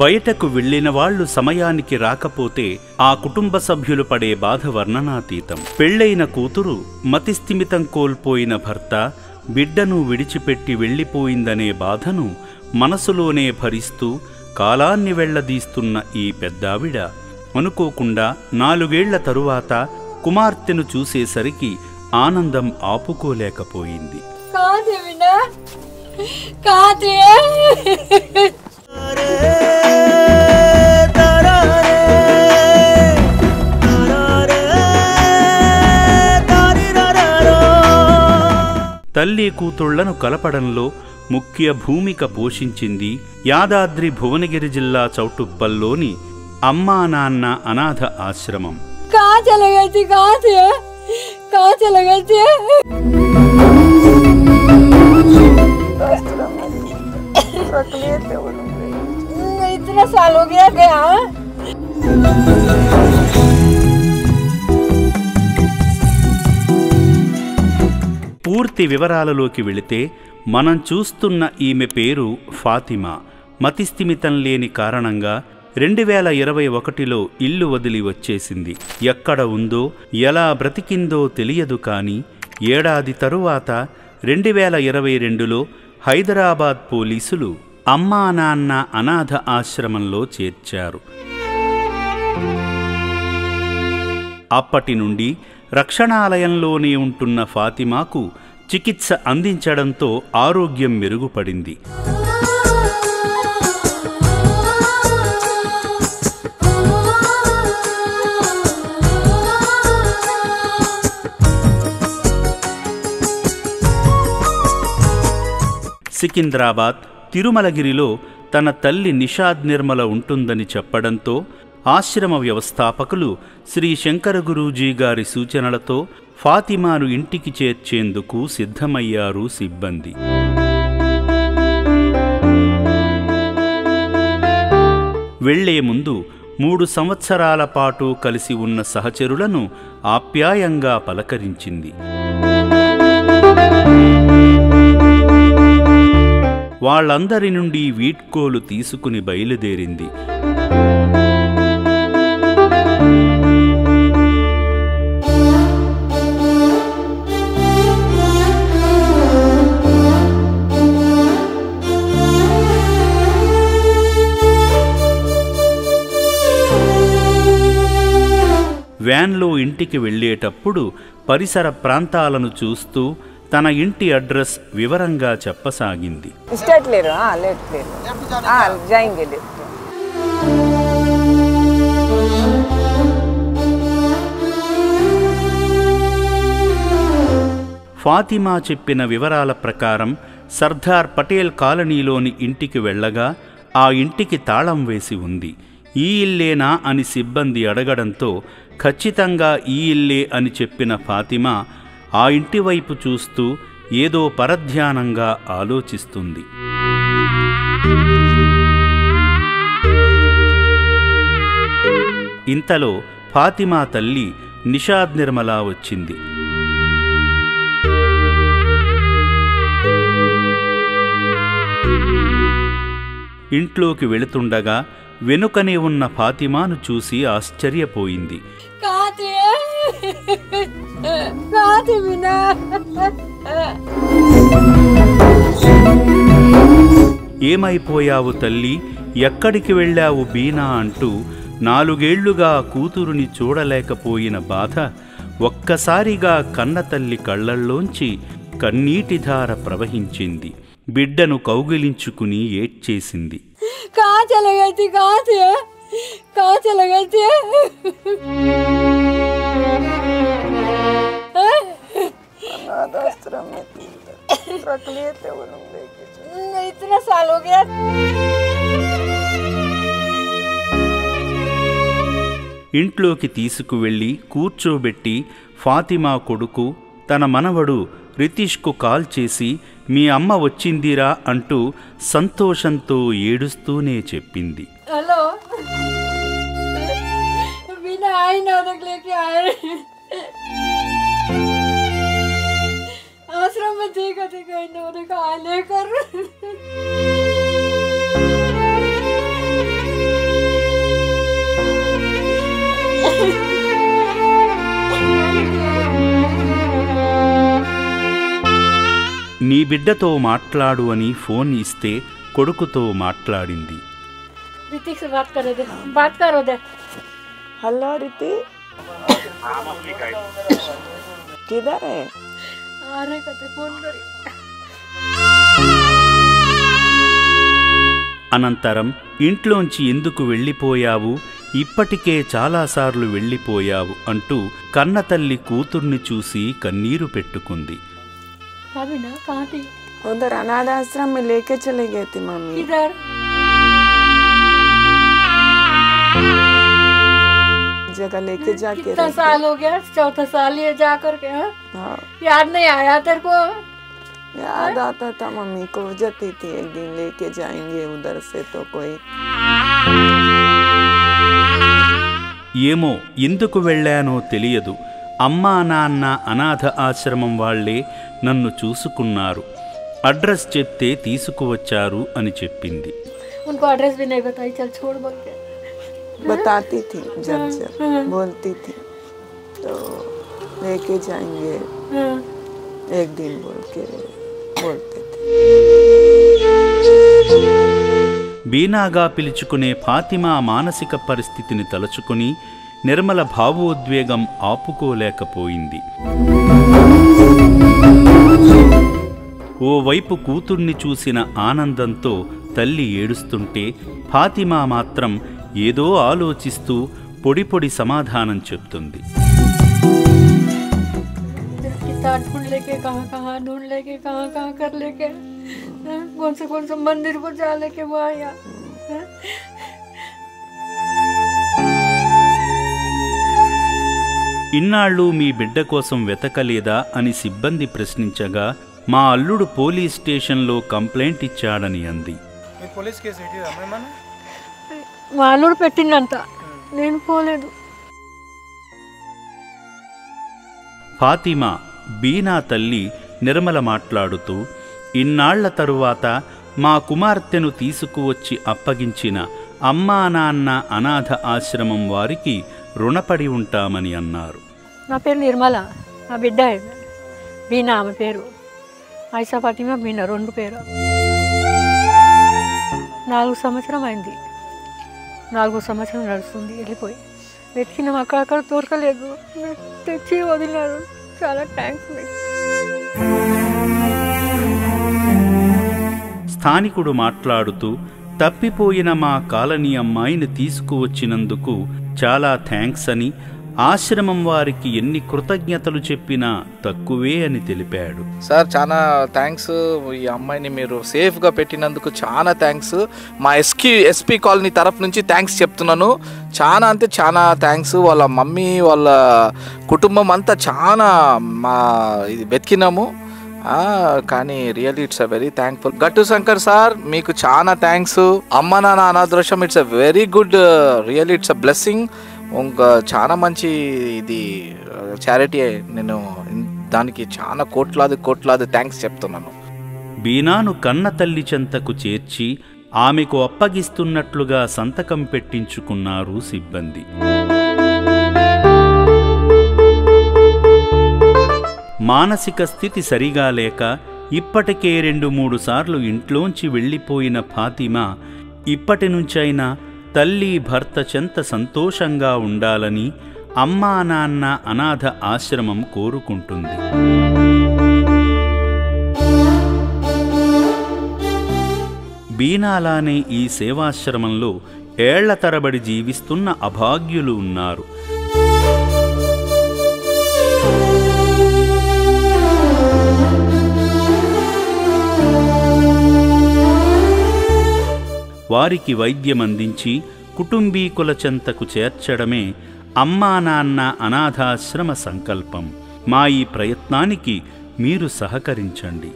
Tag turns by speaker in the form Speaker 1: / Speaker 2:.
Speaker 1: బయటకు వెళ్లిన వాళ్లు సమయానికి రాకపోతే ఆ కుటుంబ సభ్యులు పడే బాధ వర్ణనాతీతం. పెళ్లైన కూతురు మతిస్థిమితం కోల్పోయిన భర్త బిడ్డను విడిచిపెట్టి వెళ్లిపోయిందనే బాధను మనసులోనే భరిస్తూ కాలాన్ని వెళ్లదీస్తున్న ఈ పెద్దావిడ అనుకోకుండా 4 ఏళ్ల తరువాత కుమార్తెను చూసేసరికి ఆనందం ఆపుకోలేకపోయింది. తల్లి కూతుళ్లను కలపడంలో ముఖ్య భూమిక పోషించింది యాదాద్రి భువనగిరి జిల్లా చౌటుప్పల్లోని అమ్మా నాన్న అనాథ ఆశ్రమం. పూర్తి వివరాలలోకి వెళితే మనం చూస్తున్న ఈమె పేరు ఫాతిమా. మతిస్థిమితం లేని కారణంగా 2021లో ఇల్లు వదిలి వచ్చేసింది. ఎక్కడ ఉందో ఎలా బ్రతికిందో తెలియదు. కానీ ఏడాది తరువాత 2022లో హైదరాబాద్ పోలీసులు అమ్మా నాన్న అనాథ ఆశ్రమంలో చేర్చారు. అప్పటి నుండి రక్షణాలయంలోనే ఉంటున్న ఫాతిమాకు చికిత్స అందించడంతో ఆరోగ్యం మెరుగుపడింది. సికింద్రాబాద్, తిరుమలగిరిలో తన తల్లి నిషాద్ నిర్మల ఉంటుందని చెప్పడంతో ఆశ్రమ వ్యవస్థాపకులు శ్రీ శంకర గురూజీ గారి సూచనలతో ఫాతిమాను ఇంటికి చేర్చేందుకు సిద్ధమయ్యారు సిబ్బంది. వెళ్లే ముందు 3 సంవత్సరాల పాటు కలిసి ఉన్న సహచరులను ఆప్యాయంగా పలకరించింది. వాళ్ళందరి నుండి వీడ్కోలు తీసుకుని బయలుదేరింది. వ్యాన్లో ఇంటికి వెళ్లేటప్పుడు పరిసర ప్రాంతాలను చూస్తూ తన ఇంటి అడ్రస్ వివరంగా చెప్పసాగింది. ఫాతిమా చెప్పిన వివరాల ప్రకారం సర్దార్ పటేల్ కాలనీలోని ఇంటికి వెళ్లగా ఆ ఇంటికి తాళం వేసి ఉంది. ఈ ఇల్లేనా అని సిబ్బంది అడగడంతో ఖచ్చితంగా ఈ ఇల్లే అని చెప్పిన ఫాతిమా ఆ ఇంటి వైపు చూస్తూ ఏదో పరధ్యానంగా ఆలోచిస్తుంది. ఇంతలో ఫాతిమా తల్లి నిషాద్ నిర్మల వచ్చింది. ఇంట్లోకి వెళుతుండగా వెనుకనే ఉన్న ఫాతిమాను చూసి ఆశ్చర్యపోయింది. ఏమైపోయావు తల్లి, ఎక్కడికి వెళ్ళావు బీనా అంటూ 4 ఏళ్లుగా కూతురుని చూడలేకపోయిన బాధ ఒక్కసారిగా కన్నతల్లి కళ్లల్లోంచి కన్నీటిధార ప్రవహించింది. బిడ్డను కౌగిలించుకుని ఏడ్చేసింది. ఇంట్లోకి తీసుకువెళ్లి కూర్చోబెట్టి ఫాతిమా కొడుకు తన మనవడు రితీష్కు కాల్ చేసి మీ అమ్మ వచ్చిందిరా అంటూ సంతోషంతో ఏడుస్తూనే చెప్పింది.
Speaker 2: హలో बिना आई ना तक लेके आए आश्रम में देखा इन्होंने कहा लेकर
Speaker 1: నీ బిడ్డతో మాట్లాడు అని ఫోన్ ఇస్తే కొడుకుతో మాట్లాడింది.
Speaker 2: ऋतिक से बात करे दे, बात करो दे।
Speaker 3: हेलो ऋतिक, किधर है?
Speaker 2: आ रहे कहते फोन करी।
Speaker 1: అనంతరం ఇంట్లోంచి ఎందుకు వెళ్ళిపోయావు, ఇప్పటికే చాలాసార్లు వెళ్ళిపోయావు అంటూ కన్నతల్లి కూతుర్ని చూసి కన్నీరు పెట్టుకుంది.
Speaker 2: अभी ना कहाँ थी?
Speaker 3: उधर अनाथ आश्रम में लेके चले गए थे मम्मी।
Speaker 2: किधर?
Speaker 3: जगह लेके जाके
Speaker 2: कितना साल हो गया? चौथा साल ये जा करके।
Speaker 3: हाँ,
Speaker 2: याद नहीं आया तेरे को?
Speaker 3: याद आता था मम्मी को, जाती थी एक दिन लेके जाएंगे उधर से तो कोई।
Speaker 1: ఏమో ఎందుకు వెళ్ళానో తెలియదు. అమ్మా నాన్న అనాథ ఆశ్రమం వాళ్లే నన్ను చూసుకున్నారు, అడ్రస్ చెప్తే తీసుకువచ్చారు అని చెప్పింది.
Speaker 2: उनको एड्रेस भी नहीं बताई, चल छोड़ बोल के
Speaker 3: बताती थी, जब बोलती थी तो लेके जाएंगे एक दिन बोल के बोलते थे.
Speaker 1: బీనాగా పిలుచుకునే ఫాతిమా మానసిక పరిస్థితిని తలుచుకుని నిర్మల భావోద్వేగం ఆపుకోలేకపోయింది. ఓవైపు కూతుర్ని చూసిన ఆనందంతో తల్లి ఏడుస్తుంటే ఫాతిమా మాత్రం ఏదో ఆలోచిస్తూ పొడి పొడి సమాధానం చెప్తుంది.
Speaker 2: ढूंढ लेके कहाँ ढूंढ लेके कहाँ कर लेके, कौन से मंदिर को जा लेके वो आया.
Speaker 1: ఇన్నాళ్ళు మీ బిడ్డ కోసం వెతకలేదా అని సిబ్బంది ప్రశ్నించగా మా అల్లుడు పోలీస్ స్టేషన్లో కంప్లైంట్ ఇచ్చాడని అంది.
Speaker 2: మా అల్లుడు పెట్టిందంట, నేను పోలేదు.
Speaker 1: ఫాతిమా బీనా తల్లి నిర్మల మాట్లాడుతూ, ఇన్నాళ్ల తరువాత మా కుమార్తెను తీసుకువచ్చి అప్పగించిన అమ్మా నాన్న అనాథ ఆశ్రమం వారికి రుణపడి ఉంటామని అన్నారు.
Speaker 2: నా పేరు నిర్మల, నా బిడ్డ బీనా, ఆమె పేరు ఐసా ఫాతిమా బీనా, రెండు పేరు. 4 సంవత్సరం అయింది, 4 సంవత్సరం నడుస్తుంది వెళ్ళిపోయి. వెతికినాం, అక్కడక్కడ దొరకలేదు, తెచ్చి వదిలినారు. చాలా థ్యాంక్స్.
Speaker 1: స్థానికుడు మాట్లాడుతూ, తప్పిపోయిన మా కాలనీ అమ్మాయిని తీసుకువచ్చినందుకు చాలా థ్యాంక్స్ అని, ఆశ్రమం వారికి ఎన్ని కృతజ్ఞతలు చెప్పినా తక్కువే అని తెలిపాడు.
Speaker 4: సార్ చాలా థ్యాంక్స్, ఈ అమ్మాయిని మీరు సేఫ్గా పెట్టినందుకు చాలా థ్యాంక్స్. మా ఎస్పీ కాలనీ తరఫు నుంచి థ్యాంక్స్ చెప్తున్నాను. చాలా అంటే చాలా థ్యాంక్స్. వాళ్ళ మమ్మీ వాళ్ళ కుటుంబం అంతా చాలా ఇది వెతికినాము, కానీ really it's a very thankful. Gattu Shankar sir మీకు చాలా థ్యాంక్స్. అమ్మ నాన్న అనాథాశ్రమం it's a very good, really it's a blessing. ఇంకా చాలా మంచి ఇది చారిటీ. నేను దానికి చాలా కోట్లాది థ్యాంక్స్ చెప్తున్నాను.
Speaker 1: బీనాను కన్న తల్లి చెంతకు చేర్చి ఆమెకు అప్పగిస్తున్నట్లుగా సంతకం పెట్టించుకున్నారు సిబ్బంది. మానసిక స్థితి సరిగా లేక ఇప్పటికే 2-3 సార్లు ఇంట్లోంచి వెళ్ళిపోయిన ఫాతిమా ఇప్పటి నుంచైనా తల్లి భర్త చెంత సంతోషంగా ఉండాలని అమ్మా నాన్న అనాథ ఆశ్రమం కోరుకుంటుంది. బీనాలానే ఈ సేవాశ్రమంలో ఏళ్ల తరబడి జీవిస్తున్న అభాగ్యులు ఉన్నారు. వారికి వైద్యమందించి కుటుంబీకుల చెంతకు చేర్చడమే అమ్మా నాన్న అనాథాశ్రమ సంకల్పం. మా ఈ ప్రయత్నానికి మీరు సహకరించండి.